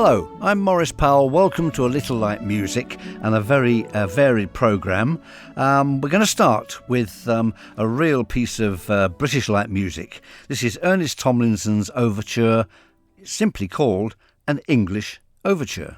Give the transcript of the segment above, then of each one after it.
Hello, I'm Maurice Powell. Welcome to A Little Light Music and a very varied programme. We're going to start with a real piece of British light music. This is Ernest Tomlinson's overture, simply called An English Overture.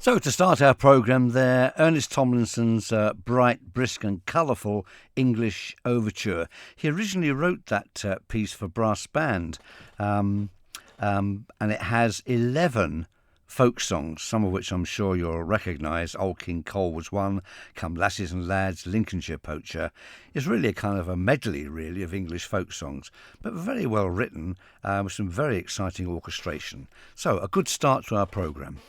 So to start our programme there, Ernest Tomlinson's bright, brisk and colourful English overture. He originally wrote that piece for brass band, and it has 11 folk songs, some of which I'm sure you'll recognise. Old King Cole was one, Come Lasses and Lads, Lincolnshire Poacher. It's really a kind of a medley, really, of English folk songs, but very well written, with some very exciting orchestration. So a good start to our programme.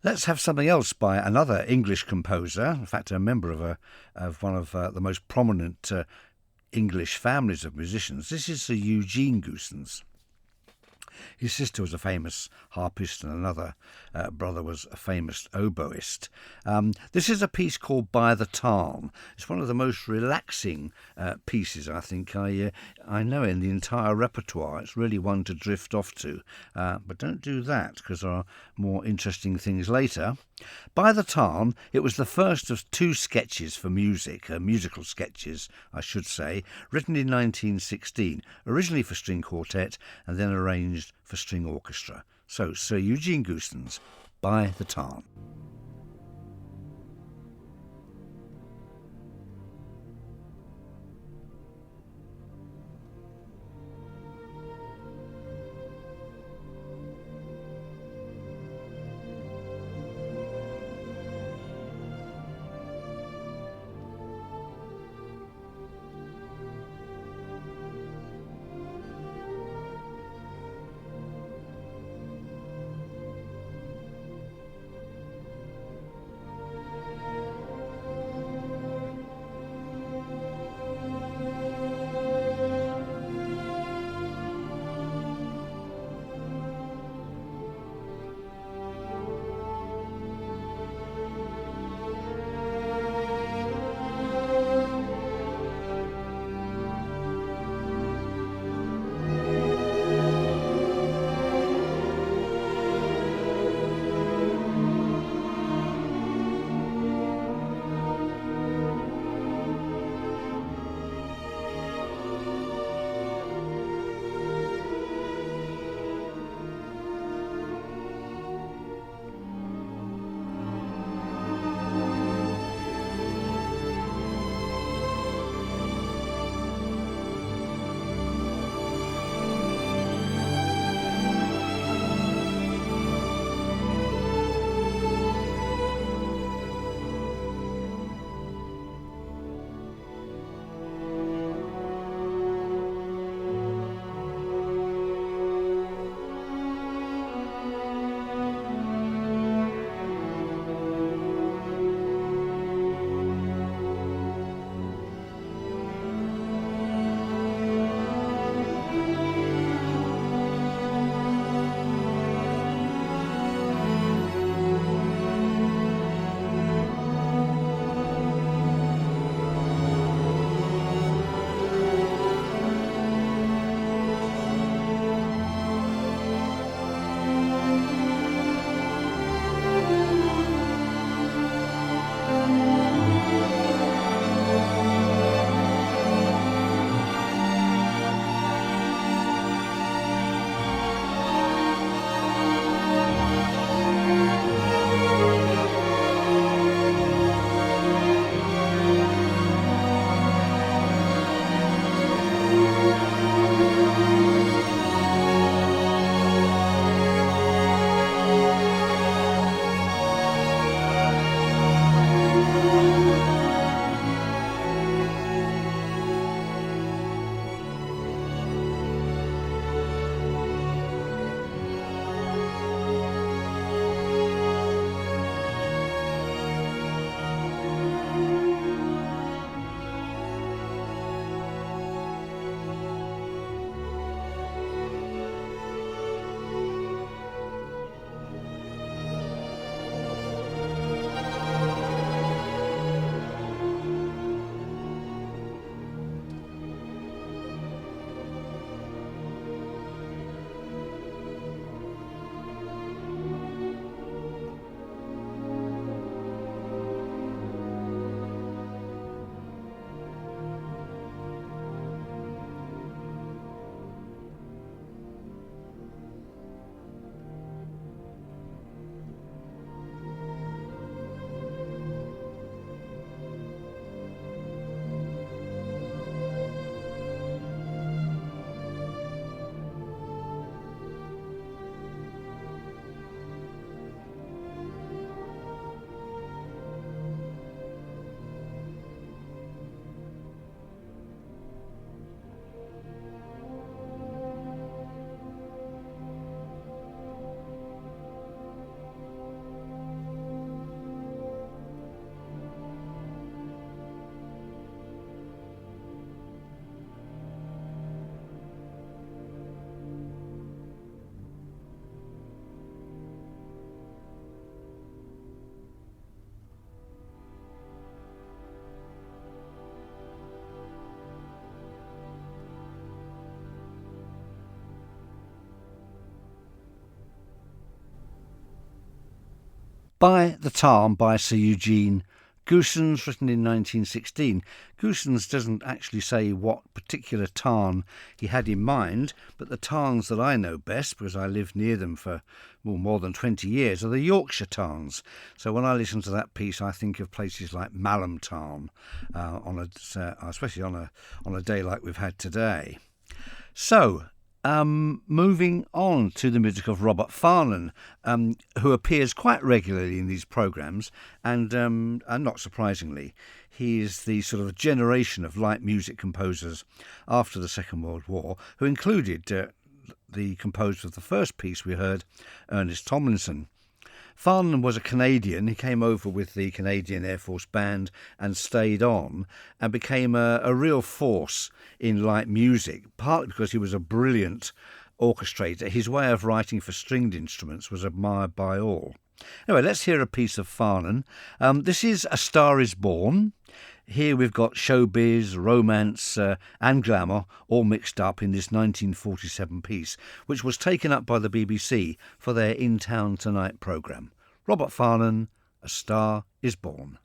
Let's have something else by another English composer, in fact a member of one of the most prominent English families of musicians. This is Sir Eugene Goosens. His sister was a famous harpist and another brother was a famous oboist. This is a piece called By the Tarn. It's one of the most relaxing pieces I think I know in the entire repertoire. It's really one to drift off to, but don't do that because there are more interesting things later. By the Tarn, it was the first of two sketches for music, musical sketches, I should say, written in 1916, originally for string quartet and then arranged for string orchestra. So, Sir Eugene Goosens, By the Tarn. By the Tarn by Sir Eugene Goossens, written in 1916. Goossens doesn't actually say what particular tarn he had in mind, but the tarns that I know best, because I lived near them for more than 20 years, are the Yorkshire tarns. So when I listen to that piece, I think of places like Malham Tarn, especially on a day like we've had today. So, moving on to the music of Robert Farnon, who appears quite regularly in these programmes, and not surprisingly, he is the sort of generation of light music composers after the Second World War, who included the composer of the first piece we heard, Ernest Tomlinson. Farnon was a Canadian. He came over with the Canadian Air Force Band and stayed on and became a real force in light music, partly because he was a brilliant orchestrator. His way of writing for stringed instruments was admired by all. Anyway, let's hear a piece of Farnon. This is A Star Is Born. Here we've got showbiz, romance and glamour all mixed up in this 1947 piece, which was taken up by the BBC for their In Town Tonight programme. Robert Farnon, A Star Is Born.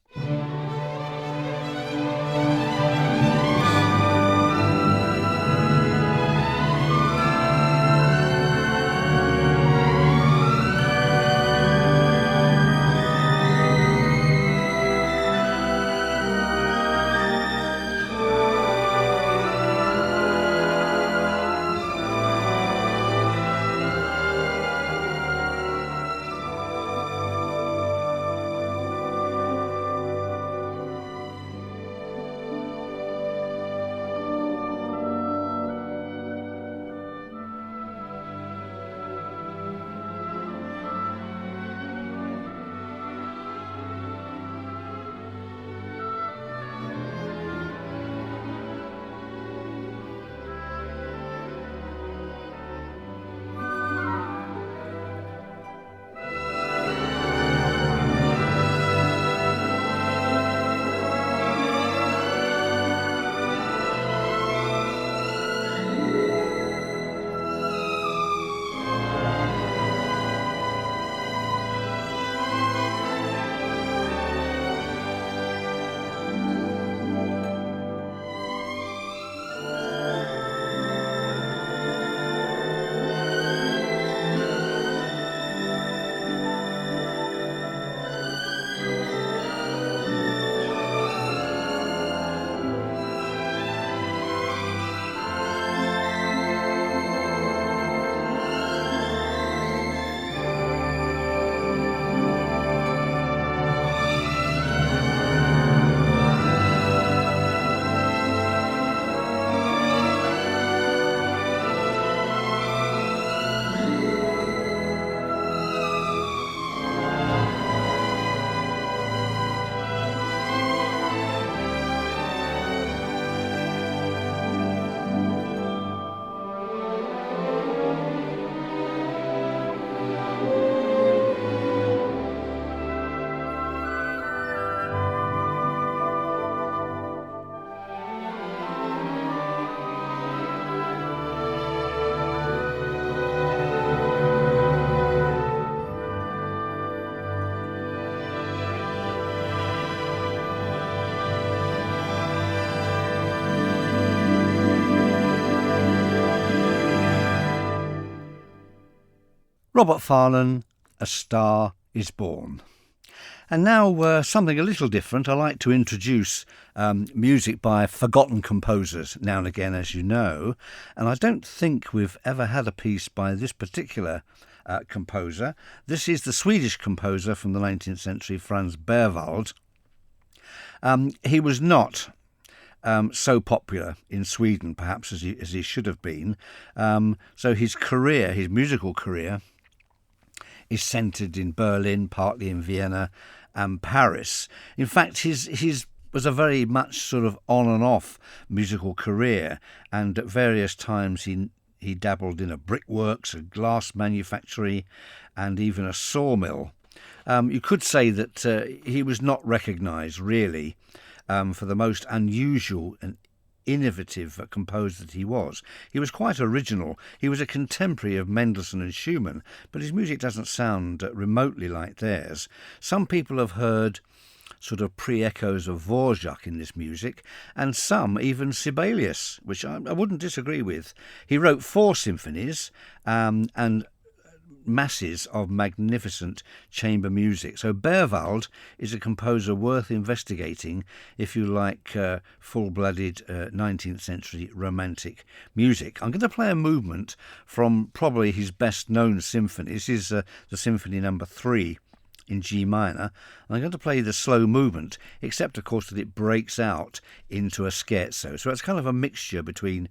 Robert Farnon, A Star Is Born. And now something a little different. I like to introduce music by forgotten composers now and again, as you know. And I don't think we've ever had a piece by this particular composer. This is the Swedish composer from the 19th century, Franz Berwald. He was not so popular in Sweden, perhaps, as he should have been. So his musical career, is centred in Berlin, partly in Vienna and Paris. In fact, his was a very much sort of on and off musical career, and at various times he dabbled in a brickworks, a glass manufactory, and even a sawmill. You could say that he was not recognised really for the most unusual and innovative composer that he was. He was quite original. He was a contemporary of Mendelssohn and Schumann, but his music doesn't sound remotely like theirs. Some people have heard sort of pre-echoes of Dvorak in this music, and some even Sibelius, which I wouldn't disagree with. He wrote 4 symphonies and masses of magnificent chamber music. So Berwald is a composer worth investigating if you like full-blooded 19th century romantic music. I'm going to play a movement from probably his best-known symphony. This is the Symphony Number 3 in G minor. And I'm going to play the slow movement, except of course that it breaks out into a scherzo. So it's kind of a mixture between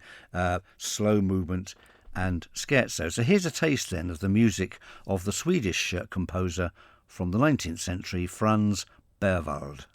slow movement and scherzo. So here's a taste then of the music of the Swedish composer from the 19th century, Franz Berwald.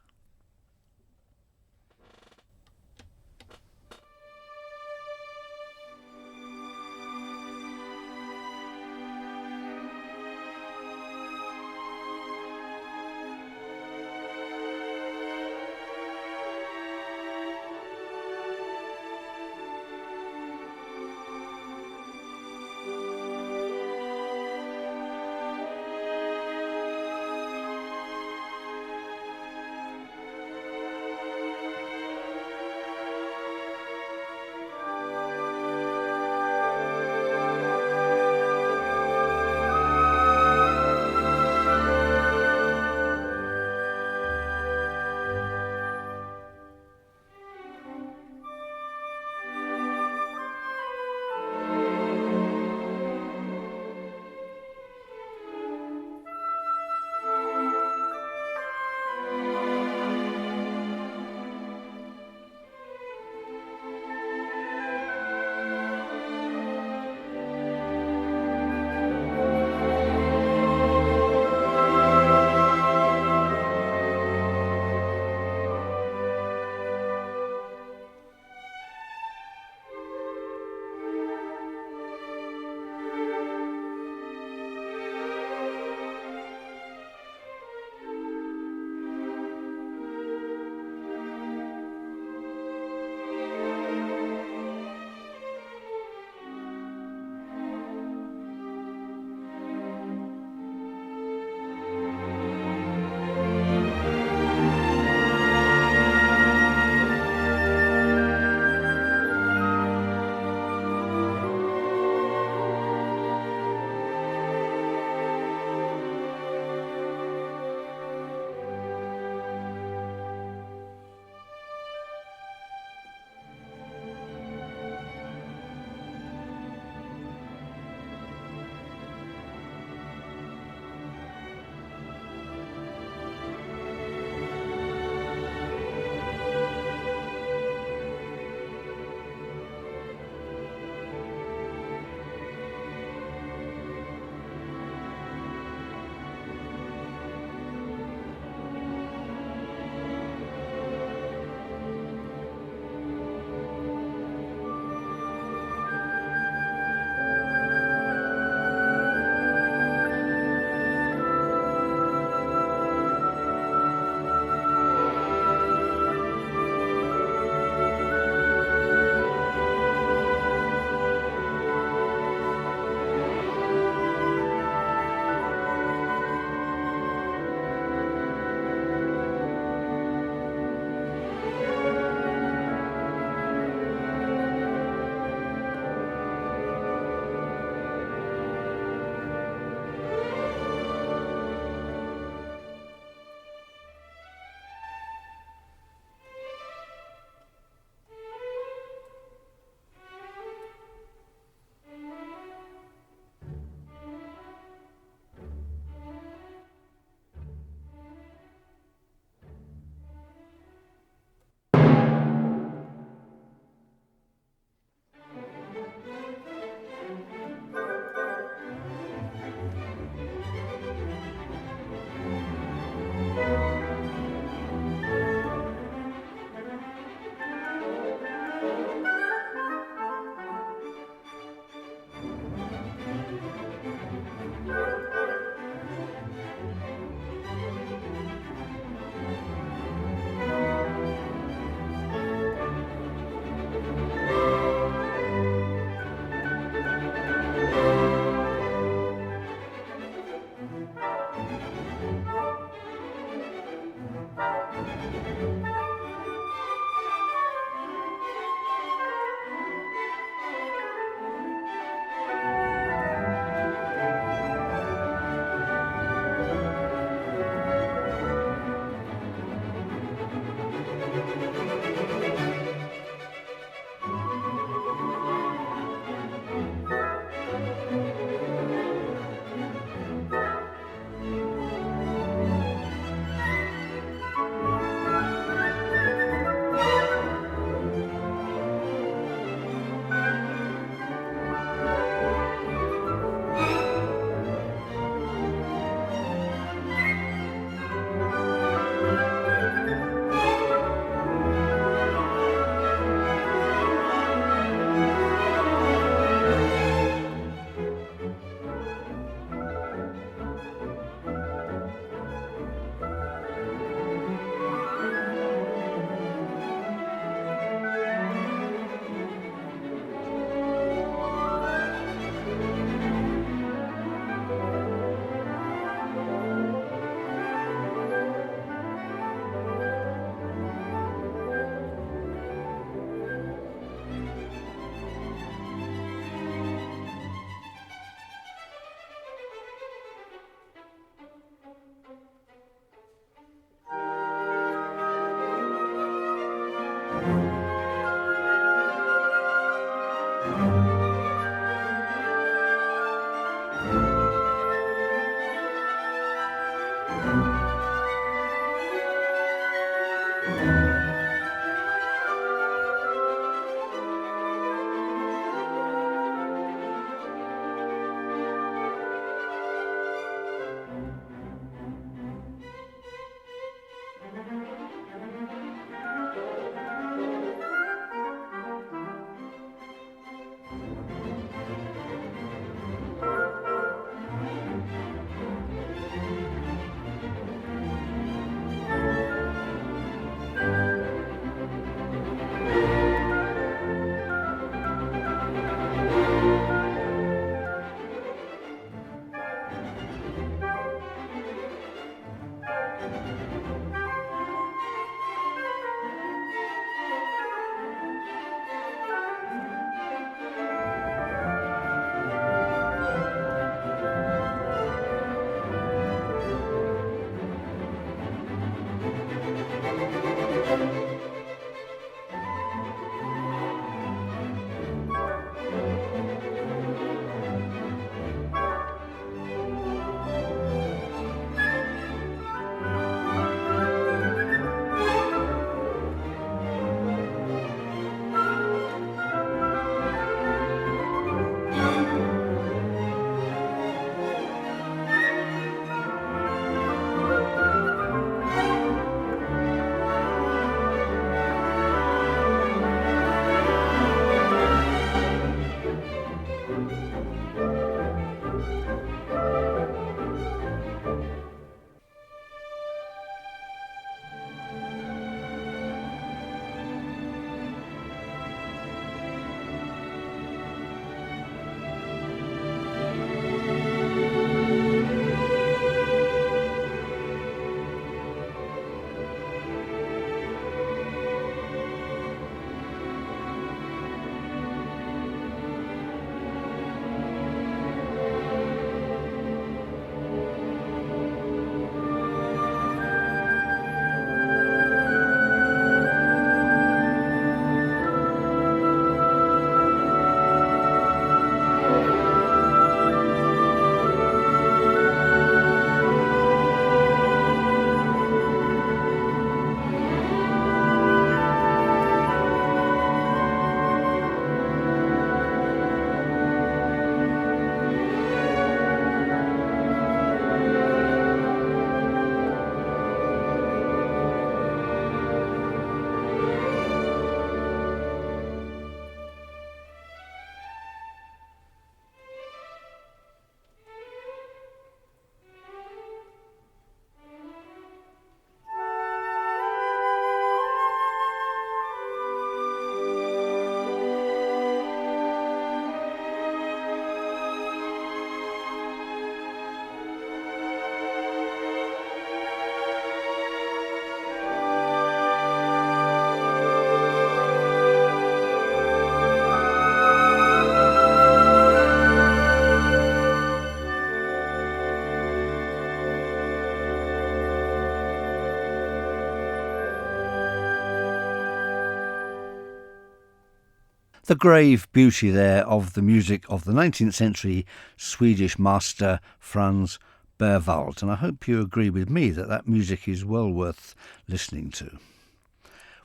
The grave beauty there of the music of the 19th century Swedish master Franz Berwald, and I hope you agree with me that that music is well worth listening to.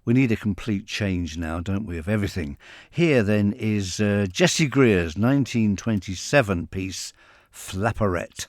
We need a complete change now, don't we, of everything. Here then is Jessie Greer's 1927 piece Flapperette.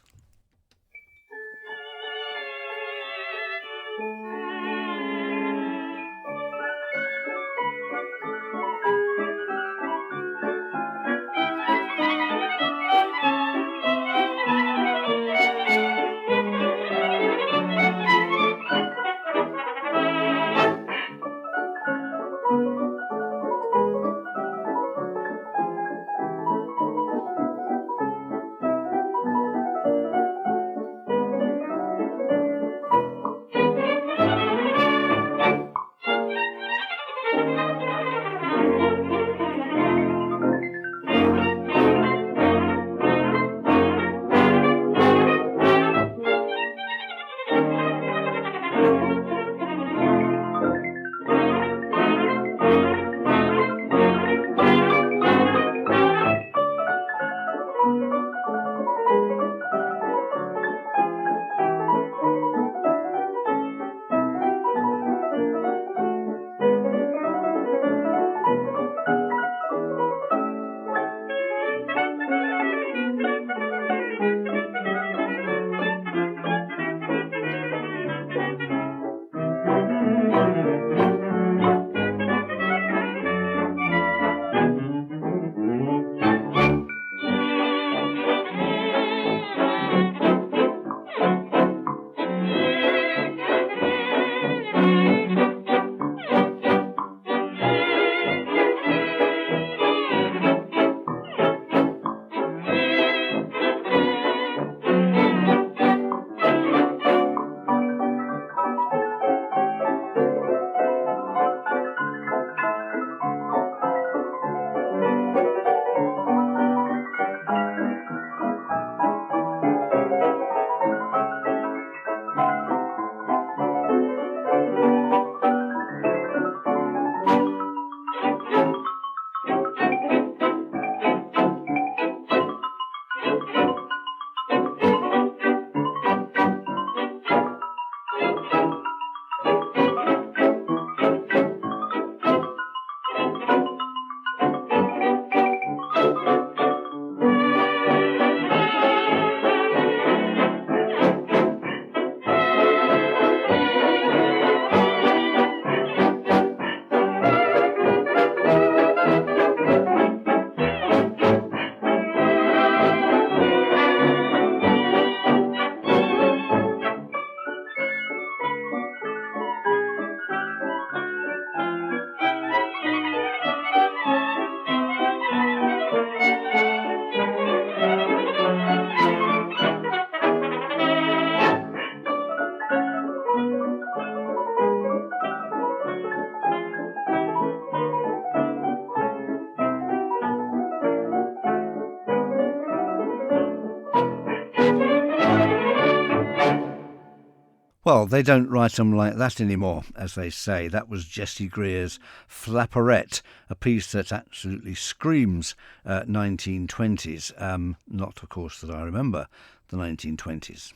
Well, they don't write them like that anymore, as they say. That was Jessie Greer's Flapperette, a piece that absolutely screams 1920s. Not, of course, that I remember the 1920s.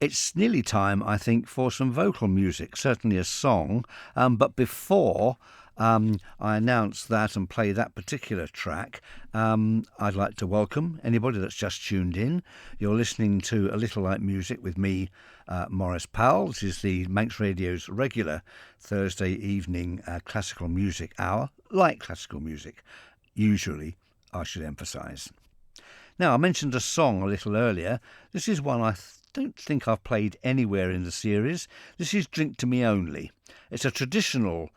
It's nearly time, I think, for some vocal music, certainly a song. But before I announce that and play that particular track, I'd like to welcome anybody that's just tuned in. You're listening to A Little Light Music with me, Maurice Powell. This is the Manx Radio's regular Thursday evening classical music hour, like classical music, usually, I should emphasise. Now, I mentioned a song a little earlier. This is one I don't think I've played anywhere in the series. This is Drink to Me Only. It's a traditional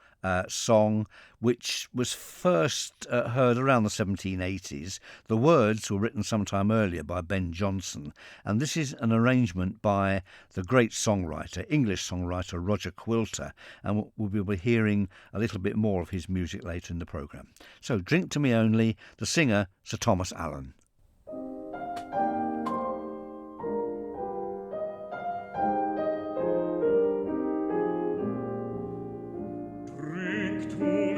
song which was first heard around the 1780s. The words were written sometime earlier by Ben Jonson, and this is an arrangement by the great songwriter, English songwriter Roger Quilter, and we'll be hearing a little bit more of his music later in the programme. So Drink to Me Only, the singer Sir Thomas Allen. Drink to me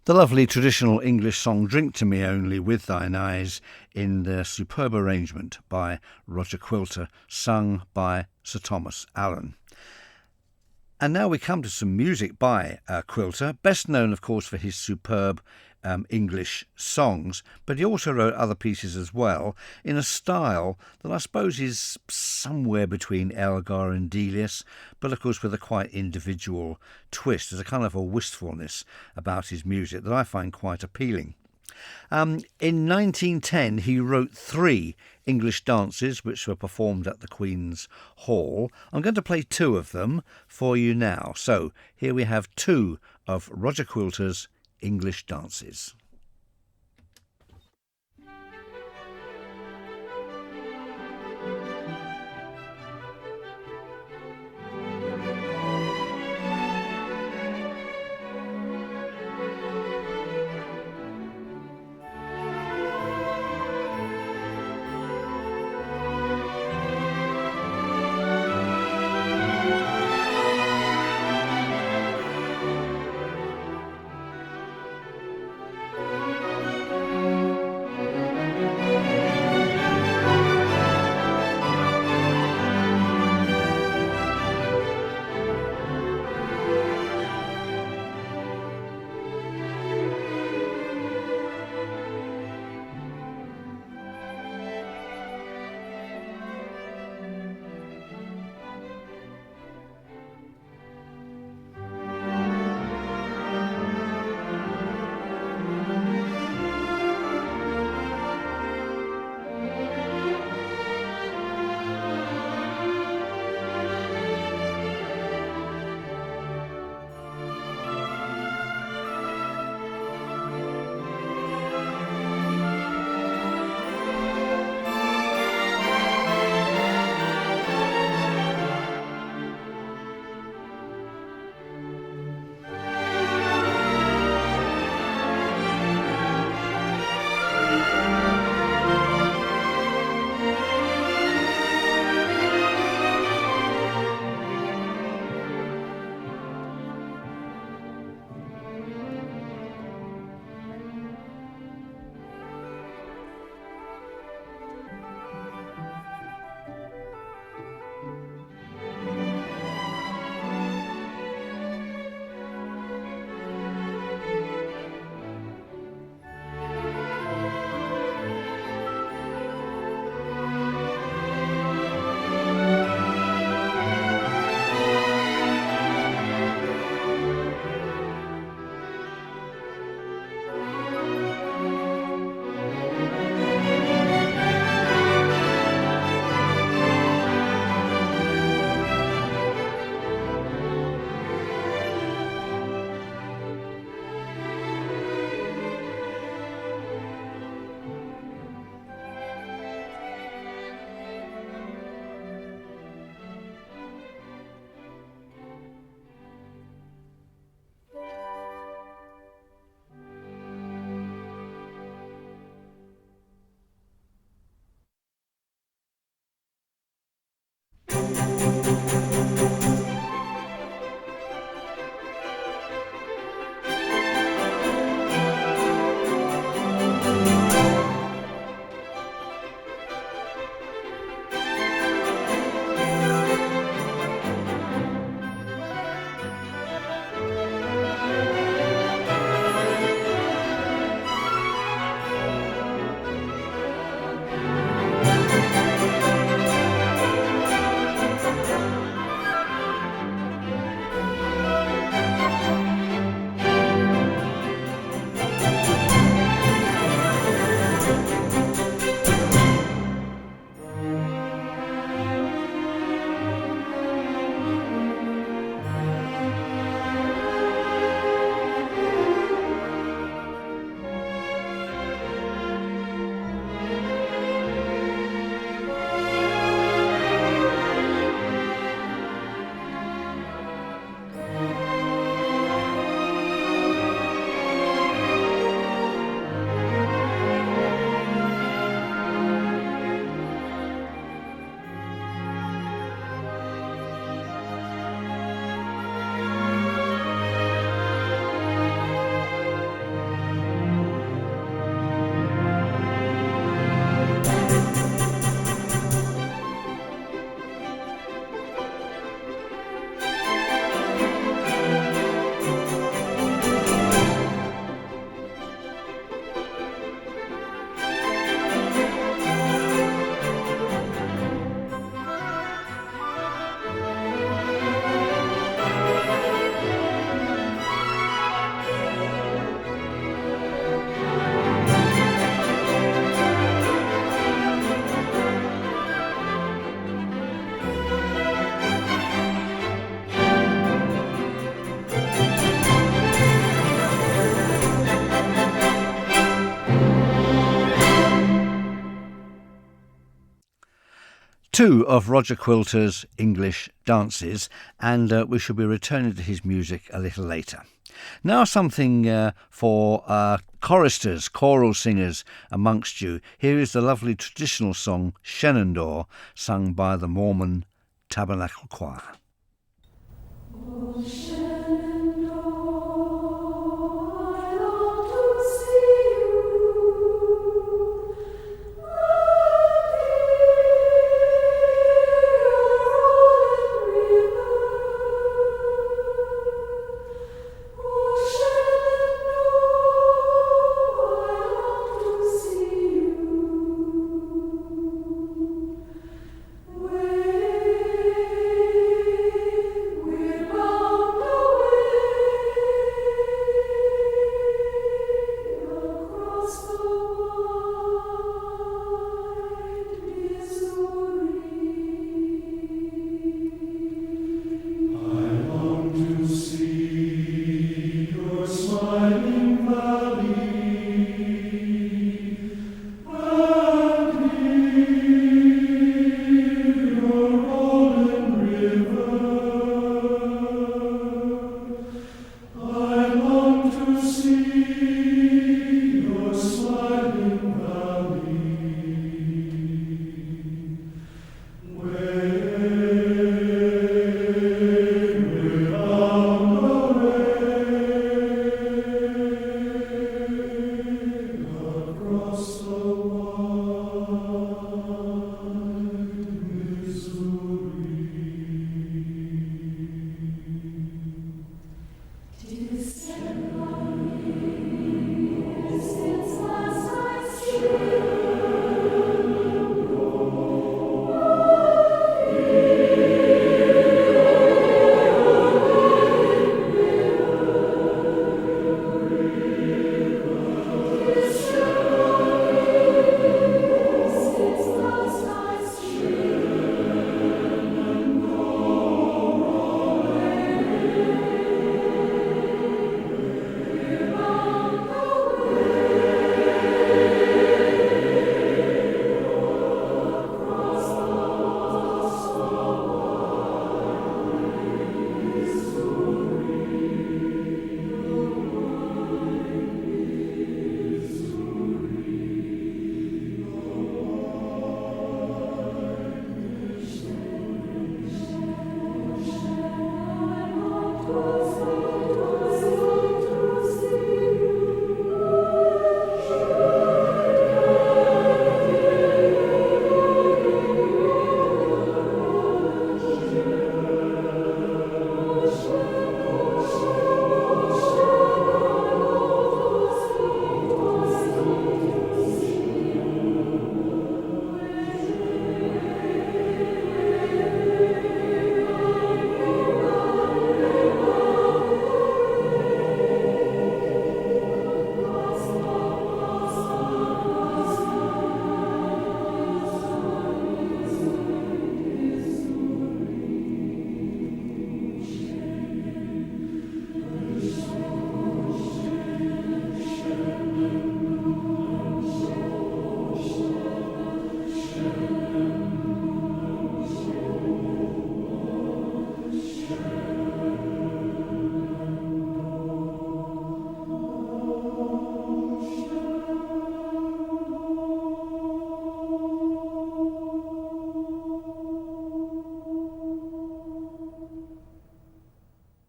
The lovely traditional English song Drink to Me Only with Thine Eyes in the superb arrangement by Roger Quilter, sung by Sir Thomas Allen. And now we come to some music by Quilter, best known of course for his superb English songs, but he also wrote other pieces as well in a style that I suppose is somewhere between Elgar and Delius, but of course with a quite individual twist. There's a kind of a wistfulness about his music that I find quite appealing. In 1910 he wrote 3 English dances which were performed at the Queen's Hall. I'm going to play 2 of them for you now. So here we have 2 of Roger Quilter's English dances. two of Roger Quilter's English dances, and we shall be returning to his music a little later. Now something for choristers, choral singers amongst you. Here is the lovely traditional song Shenandoah, sung by the Mormon Tabernacle Choir. Oh, Shenandoah, I long to see you.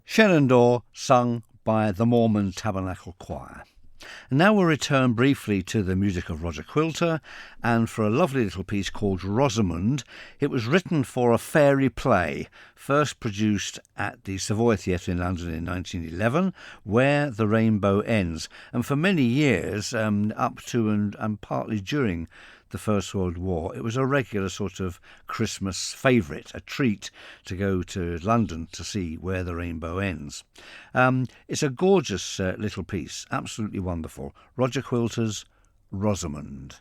Shenandoah, sung by the Mormon Tabernacle Choir. And now we'll return briefly to the music of Roger Quilter, and for a lovely little piece called Rosamond. It was written for a fairy play, first produced at the Savoy Theatre in London in 1911, Where the Rainbow Ends, and for many years, up to and partly during the First World War, it was a regular sort of Christmas favourite, a treat to go to London to see Where the Rainbow Ends. It's a gorgeous little piece, absolutely wonderful. Roger Quilter's Rosamond.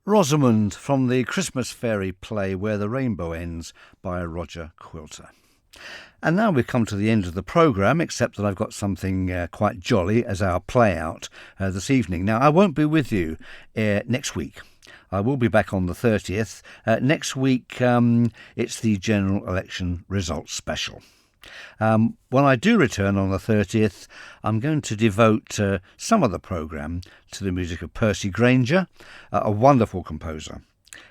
Rosamond from the Christmas fairy play Where the Rainbow Ends by Roger Quilter. And now we've come to the end of the programme, except that I've got something quite jolly as our play out this evening. Now, I won't be with you next week. I will be back on the 30th. Next week, it's the general election results special. When I do return on the 30th, I'm going to devote some of the programme to the music of Percy Grainger, a wonderful composer,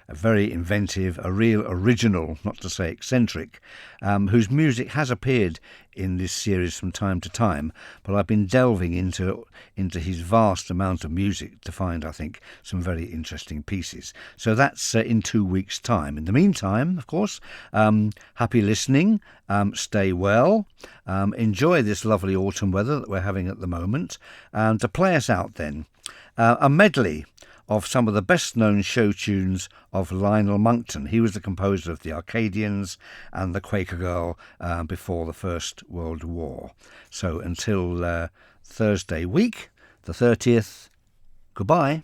a very inventive, a real original, not to say eccentric, whose music has appeared in this series from time to time, but I've been delving into his vast amount of music to find, I think, some very interesting pieces. So that's in 2 weeks' time. In the meantime, of course, happy listening, stay well, enjoy this lovely autumn weather that we're having at the moment, and to play us out then, a medley of some of the best-known show tunes of Lionel Monckton. He was the composer of the Arcadians and the Quaker Girl before the First World War. So until Thursday week, the 30th, goodbye.